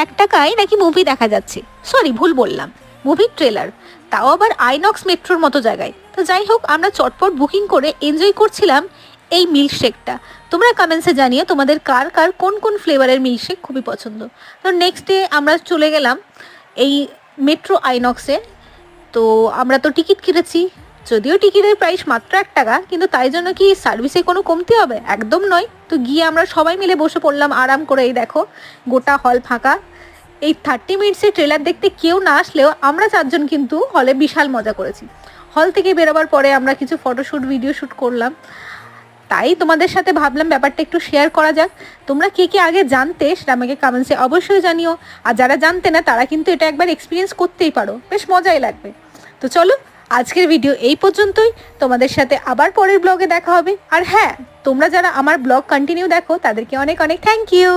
1 টাকায় নাকি মুভি দেখা যাচ্ছে, সরি ভুল বললাম, মুভির ট্রেলার, তাও আবার আইনক্স মেট্রোর মতো জায়গায়। তো যাই হোক, আমরা চটপট বুকিং করে এনজয় করছিলাম এই মিল্কশেকটা। তোমরা কমেন্টসে জানিও তোমাদের কার কার কোন কোন ফ্লেভারের মিল্কশেক খুবই পছন্দ। তো নেক্সট ডে আমরা চলে গেলাম এই মেট্রো আইনক্সে। তো আমরা তো টিকিট কেটেছি, যদিও টিকিটের প্রাইস মাত্র 1 টাকা, কিন্তু তাই জন্য কি সার্ভিসে কোনো কমতি হবে? একদম নয়। তো গিয়ে আমরা সবাই মিলে বসে পড়লাম আরাম করে। এই দেখো গোটা হল ফাঁকা। এই 30 মিনিটসের ট্রেলার দেখতে কেউ না আসলেও আমরা 4জন কিন্তু হলে বিশাল মজা করেছি। হল থেকে বেরোবার পরে আমরা কিছু ফটোশ্যুট ভিডিও শ্যুট করলাম, তাই তোমাদের সাথে ভাবলাম ব্যাপারটা একটু শেয়ার করা যাক। তোমরা কে কে আগে জানতে সেটা আমাকে কমেন্টসে অবশ্যই জানিও, আর যারা জানতে না তারা কিন্তু এটা একবার এক্সপিরিয়েন্স করতেই পারো, বেশ মজাই লাগবে। তো চলো আজকের ভিডিও এই পর্যন্তই, তোমাদের সাথে আবার পরের ব্লগে দেখা হবে। আর হ্যাঁ, তোমরা যারা আমার ব্লগ কন্টিনিউ দেখো তাদেরকে অনেক অনেক থ্যাংক ইউ।